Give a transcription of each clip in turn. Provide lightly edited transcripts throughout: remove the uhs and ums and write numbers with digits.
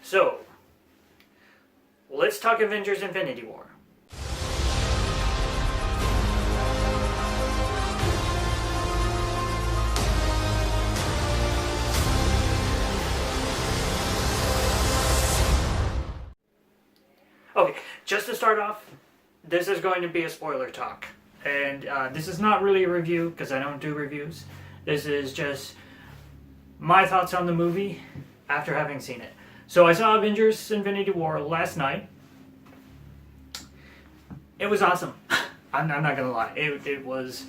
So, let's talk Avengers Infinity War. Okay, just to start off, this is going to be a spoiler talk. And this is not really a review, because I don't do reviews. This is just my thoughts on the movie after having seen it. So I saw Avengers Infinity War last night. It was awesome. I'm not gonna lie. It was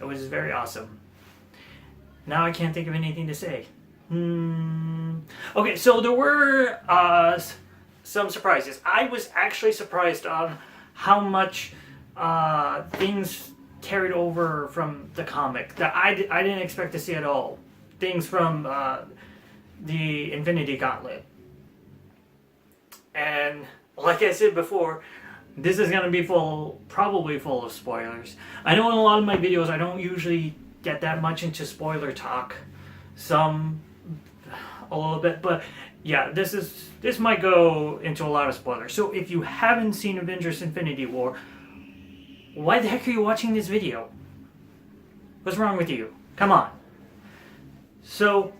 very awesome. Now I can't think of anything to say. Okay, so there were some surprises. I was actually surprised on how much things carried over from the comic that I didn't expect to see at all. Things from the Infinity Gauntlet. And like I said before, this is going to be probably full of spoilers. I know in a lot of my videos I don't usually get that much into spoiler talk. Some a little bit, but yeah, this might go into a lot of spoilers. So if you haven't seen Avengers Infinity War, why the heck are you watching this video? What's wrong with you? Come on. So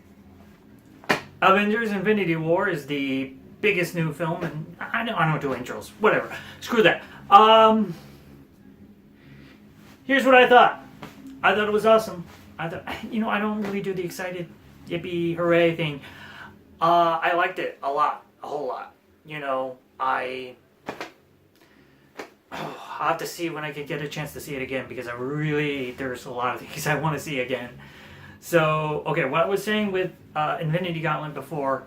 Avengers Infinity War is the biggest new film, and I don't do intros. Whatever. Screw that. Here's what I thought. I thought it was awesome. I thought, I don't really do the excited yippee hooray thing. I liked it a lot, a whole lot. I'll have to see when I can get a chance to see it again, because there's a lot of things I want to see again. So, okay, what I was saying with Infinity Gauntlet before,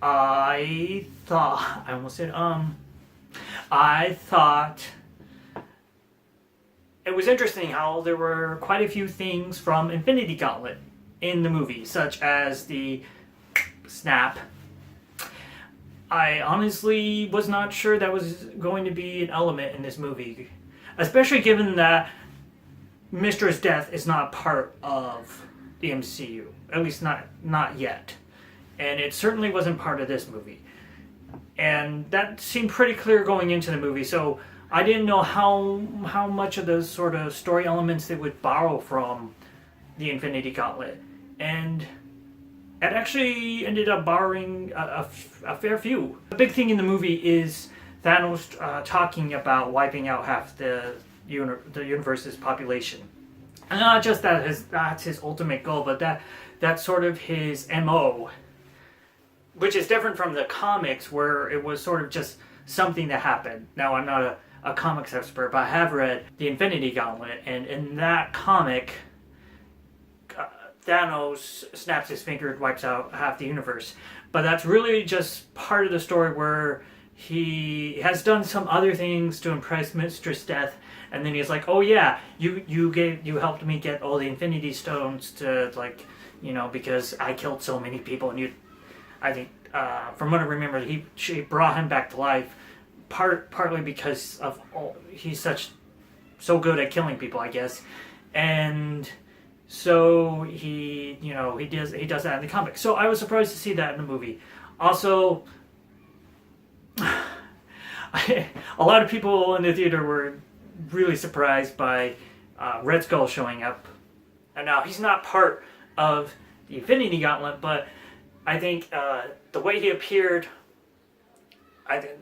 I thought it was interesting how there were quite a few things from Infinity Gauntlet in the movie, such as the snap. I honestly was not sure that was going to be an element in this movie, especially given that Mistress Death is not part of the MCU, at least not yet. And it certainly wasn't part of this movie. And that seemed pretty clear going into the movie, so I didn't know how much of the sort of story elements they would borrow from the Infinity Gauntlet. And it actually ended up borrowing a fair few. The big thing in the movie is Thanos talking about wiping out half the universe's population. And not just that's his ultimate goal, but that's sort of his MO. Which is different from the comics, where it was sort of just something that happened. Now, I'm not a comics expert, but I have read the Infinity Gauntlet, and in that comic, Thanos snaps his finger and wipes out half the universe. But that's really just part of the story where he has done some other things to impress Mistress Death, and then he's like, "Oh yeah, you helped me get all the Infinity Stones to because I killed so many people, and I think, from what I remember, she brought him back to life, partly because of he's so good at killing people, I guess, and so he does that in the comic. So I was surprised to see that in the movie. Also, a lot of people in the theater were really surprised by Red Skull showing up, and now he's not part of the Infinity Gauntlet, but I think the way he appeared, I think,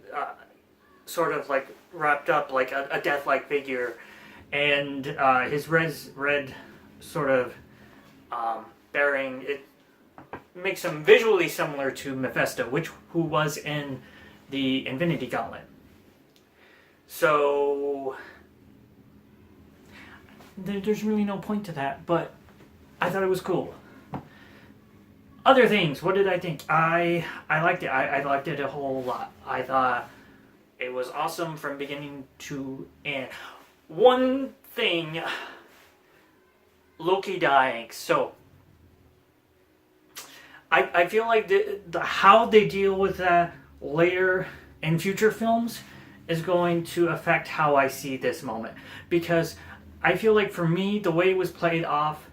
sort of like wrapped up like a death-like figure, and his red sort of bearing, it makes him visually similar to Mephisto, who was in the Infinity Gauntlet. So there's really no point to that, but I thought it was cool. Other things, what did I think? I liked it. I liked it a whole lot. I thought it was awesome from beginning to end. One thing, Loki dying. So, I feel like how they deal with that later in future films is going to affect how I see this moment. Because I feel like for me, the way it was played off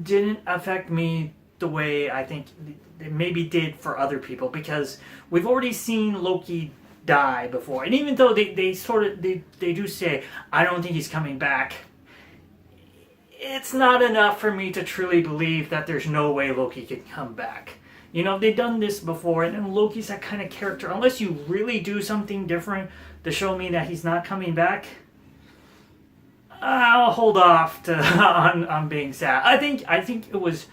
didn't affect me the way I think they maybe did for other people, because we've already seen Loki die before, and even though they do say I don't think he's coming back, it's not enough for me to truly believe that there's no way Loki can come back. You know, they've done this before, and Loki's that kind of character. Unless you really do something different to show me that he's not coming back, I'll hold off on being sad. I think it was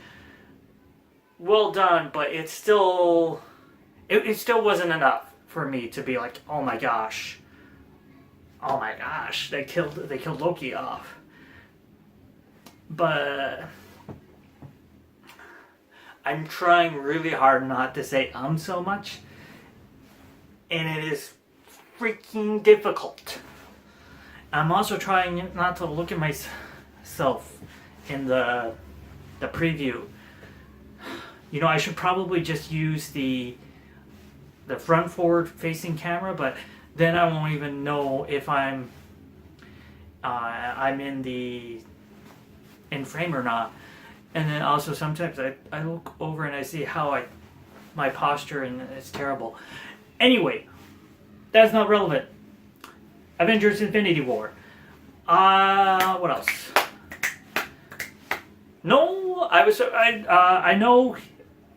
well done, but it still wasn't enough for me to be like, oh my gosh, they killed Loki off. But I'm trying really hard not to say so much, and it is freaking difficult. I'm also trying not to look at myself in the preview. You know, I should probably just use the front forward facing camera, but then I won't even know if I'm in frame or not. And then also sometimes I look over and I see how my posture, and it's terrible. Anyway, that's not relevant. Avengers Infinity War. What else? No, I know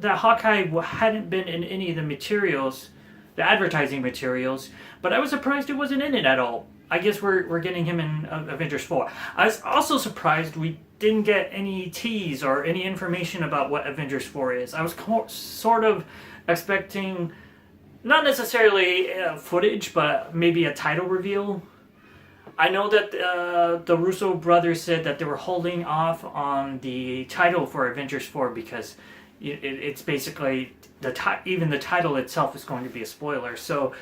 that Hawkeye hadn't been in any of the materials, the advertising materials, but I was surprised it wasn't in it at all. I guess we're getting him in Avengers 4. I was also surprised we didn't get any tease or any information about what Avengers 4 is. I was sort of expecting, not necessarily footage, but maybe a title reveal. I know that the Russo brothers said that they were holding off on the title for Avengers 4 because it's basically, even the title itself is going to be a spoiler. So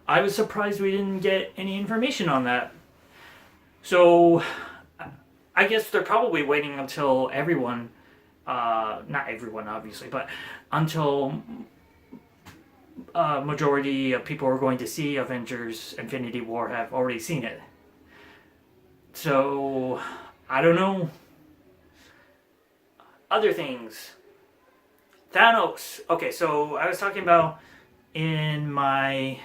I was surprised we didn't get any information on that. So I guess they're probably waiting until everyone, not everyone obviously, but until majority of people who are going to see Avengers Infinity War have already seen it. So, I don't know. Other things. Thanos. Okay, so I was talking about in my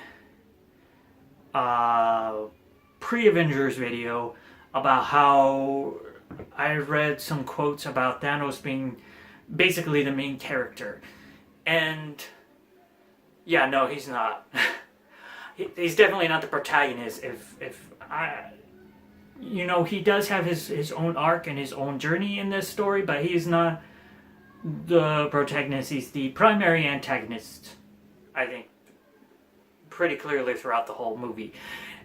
pre-Avengers video about how I read some quotes about Thanos being basically the main character. And yeah, no, he's not. He's definitely not the protagonist. You know, he does have his own arc and his own journey in this story, but he's not the protagonist. He's the primary antagonist, I think, pretty clearly throughout the whole movie.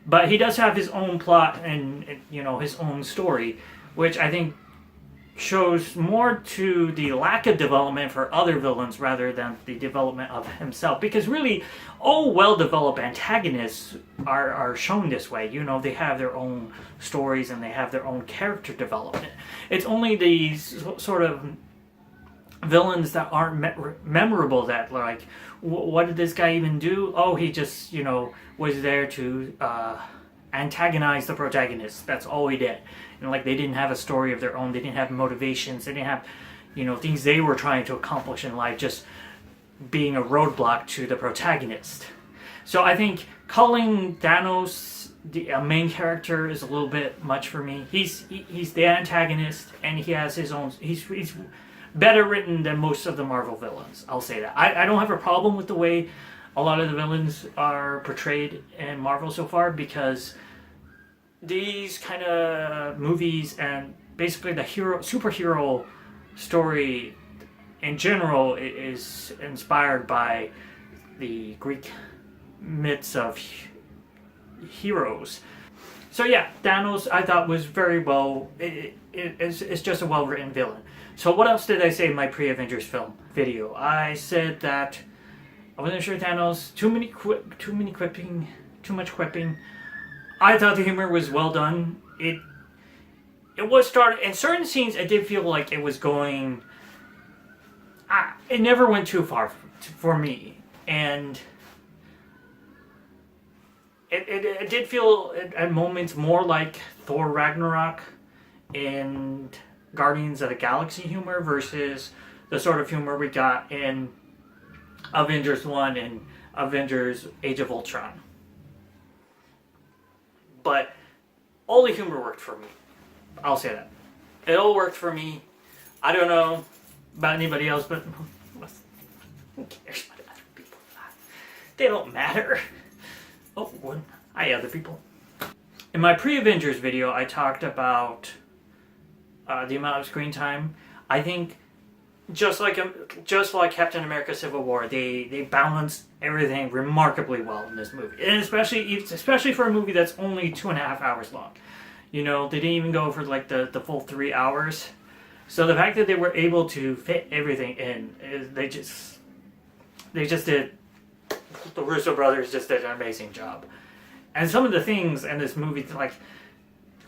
But he does have his own plot and you know, his own story, which I think shows more to the lack of development for other villains rather than the development of himself. Because really, all well-developed antagonists are shown this way. You know, they have their own stories and they have their own character development. It's only these sort of villains that aren't memorable that, like, what did this guy even do? Oh, he just, you know, was there to antagonize the protagonist. That's all he did. And like, they didn't have a story of their own. They didn't have motivations. They didn't have, you know, things they were trying to accomplish in life, just being a roadblock to the protagonist. So I think calling Thanos a main character is a little bit much for me. He's the antagonist, and he has his own. He's better written than most of the Marvel villains. I'll say that. I don't have a problem with the way a lot of the villains are portrayed in Marvel so far, because these kind of movies and basically the superhero story in general is inspired by the Greek myths of heroes. So yeah, Thanos I thought was very well. It's just a well-written villain. So what else did I say in my pre-Avengers film video? I said that I wasn't sure Thanos, too much quipping. I thought the humor was well done. It was started in certain scenes. I did feel like it was going. It never went too far for me, and it did feel at moments more like Thor Ragnarok and Guardians of the Galaxy humor versus the sort of humor we got in Avengers 1 and Avengers Age of Ultron. But all the humor worked for me. I'll say that. It all worked for me. I don't know about anybody else, but who cares about other people? They don't matter. Oh, what? Hi, other people. In my pre-Avengers video, I talked about the amount of screen time. I think just like Captain America: Civil War, they balanced everything remarkably well in this movie, and especially for a movie that's only 2.5 hours long. You know, they didn't even go for like the full 3 hours. So the fact that they were able to fit everything in, they just did. The Russo brothers just did an amazing job. And some of the things in this movie, like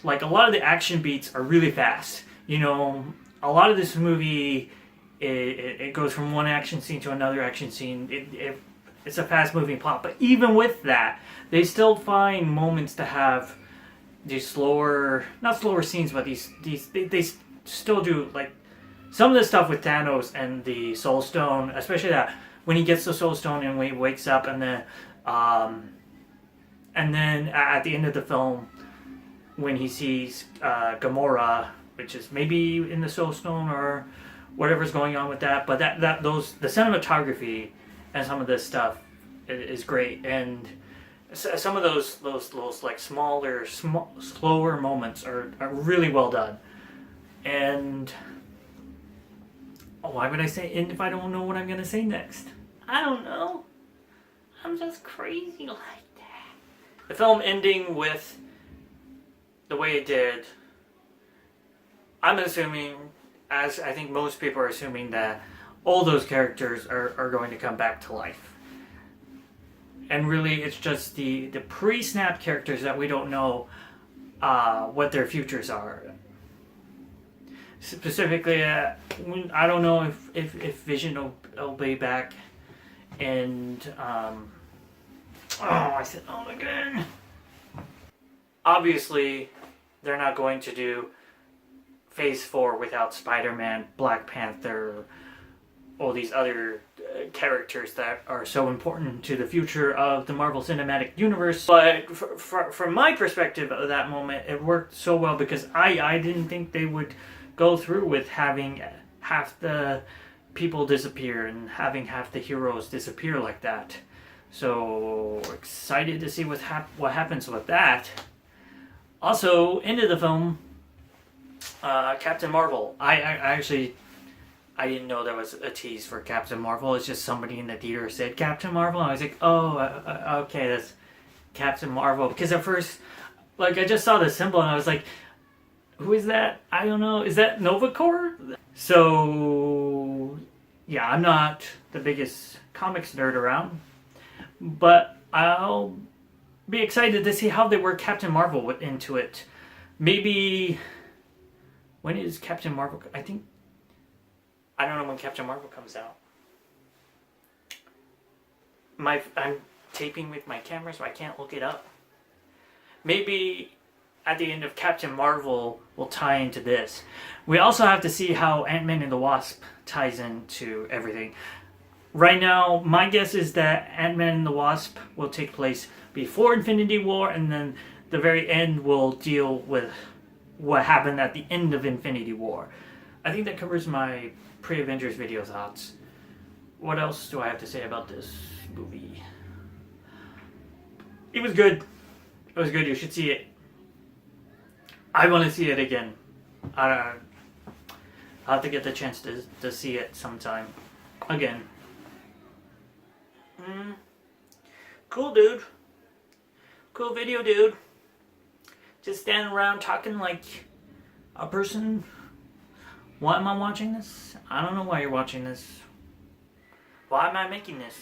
a lot of the action beats are really fast. You know, a lot of this movie, it goes from one action scene to another action scene. It's a fast-moving plot. But even with that, they still find moments to have these slower, not slower scenes, but they still do, like, some of the stuff with Thanos and the Soul Stone, especially that when he gets the Soul Stone and when he wakes up, and then at the end of the film, when he sees Gamora, which is maybe in the Soul Stone or whatever's going on with that, but the cinematography and some of this stuff is great, and some of those like slower moments are really well done. And why would I say "and" if I don't know what I'm gonna say next? I don't know. I'm just crazy like that. The film ending with the way it did, I'm assuming, as I think most people are assuming, that all those characters are going to come back to life. And really, it's just the pre-snap characters that we don't know what their futures are. Specifically, I don't know if Vision will be back, and I said again. Obviously, they're not going to do Phase 4 without Spider-Man, Black Panther, all these other characters that are so important to the future of the Marvel Cinematic Universe. But from my perspective of that moment, it worked so well because I didn't think they would go through with having half the people disappear and having half the heroes disappear like that. So excited to see what happens with that. Also, into the film, Captain Marvel. I didn't know there was a tease for Captain Marvel. It's just somebody in the theater said Captain Marvel. I was like, okay, that's Captain Marvel. Because at first, like, I just saw the symbol and I was like, who is that? I don't know. Is that Nova Corps? So, yeah, I'm not the biggest comics nerd around. But I'll be excited to see how they work Captain Marvel into it. Maybe, when is Captain Marvel? I don't know when Captain Marvel comes out. I'm taping with my camera, so I can't look it up. Maybe at the end of Captain Marvel will tie into this. We also have to see how Ant-Man and the Wasp ties into everything. Right now, my guess is that Ant-Man and the Wasp will take place before Infinity War, and then the very end will deal with what happened at the end of Infinity War. I think that covers my pre-Avengers video thoughts. What else do I have to say about this movie? It was good. It was good. You should see it. I want to see it again. I'll have to get the chance to see it sometime. Again. Cool, dude. Cool video, dude. Just standing around talking like a person. Why am I watching this? I don't know why you're watching this. Why am I making this?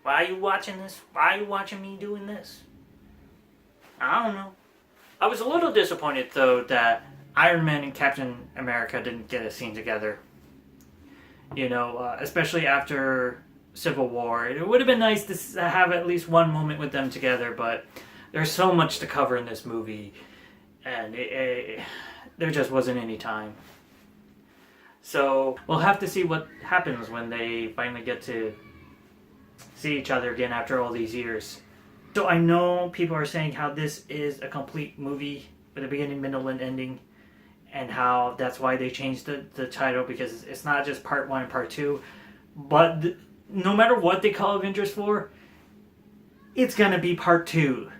Why are you watching this? Why are you watching me doing this? I don't know. I was a little disappointed, though, that Iron Man and Captain America didn't get a scene together. You know, especially after Civil War. It would have been nice to have at least one moment with them together, but there's so much to cover in this movie, and there just wasn't any time. So we'll have to see what happens when they finally get to see each other again after all these years. So I know people are saying how this is a complete movie with a beginning, middle, and ending, and how that's why they changed the title, because it's not just part 1 and part 2. But no matter what they call Avengers 4, it's gonna be part 2.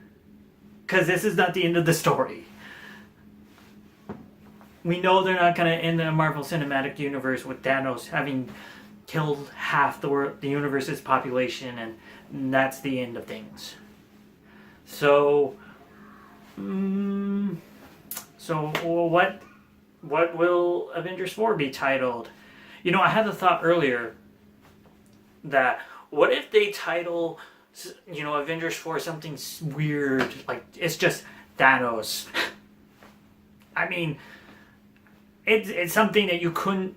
Because this is not the end of the story. We know they're not gonna end the Marvel Cinematic Universe with Thanos having killed half the universe's population, and that's the end of things. So, what will Avengers 4 be titled? You know, I had the thought earlier that what if they title, you know, Avengers 4 something weird, like it's just Thanos. I mean, it's something that you couldn't,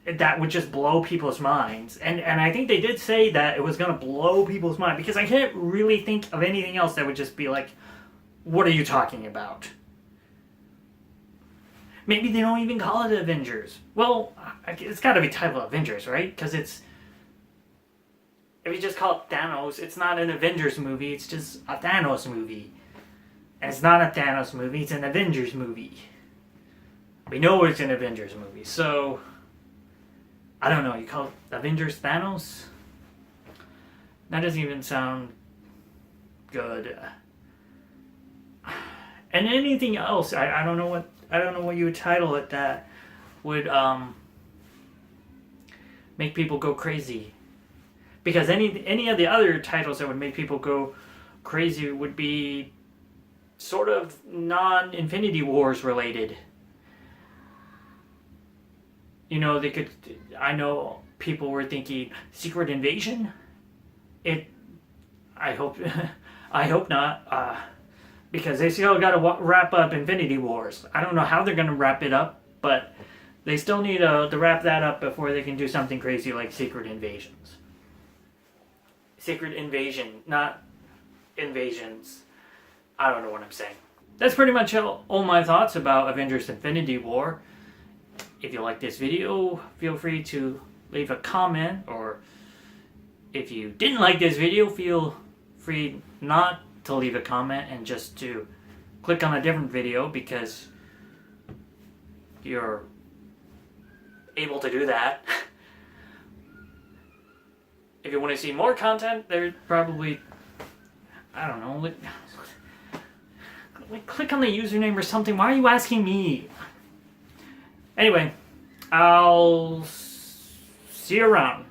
that would just blow people's minds. And I think they did say that it was going to blow people's mind, because I can't really think of anything else that would just be like, what are you talking about? Maybe they don't even call it Avengers. Well, it's got to be titled Avengers, right? Because if you just call it Thanos, it's not an Avengers movie, it's just a Thanos movie. And it's not a Thanos movie, it's an Avengers movie. We know it's an Avengers movie, so I don't know, you call it Avengers Thanos? That doesn't even sound good. And anything else, I don't know what you would title it that would make people go crazy. Because any of the other titles that would make people go crazy would be sort of non-Infinity Wars related. You know, they could. I know people were thinking Secret Invasion. I hope. I hope not. Because they still got to wrap up Infinity Wars. I don't know how they're going to wrap it up, but they still need to wrap that up before they can do something crazy like Secret Invasions. Secret Invasion, not invasions. I don't know what I'm saying. That's pretty much all my thoughts about Avengers Infinity War. If you like this video, feel free to leave a comment, or if you didn't like this video, feel free not to leave a comment and just to click on a different video, because you're able to do that. If you want to see more content, there's probably, I don't know, click on the username or something. Why are you asking me? Anyway, I'll see you around.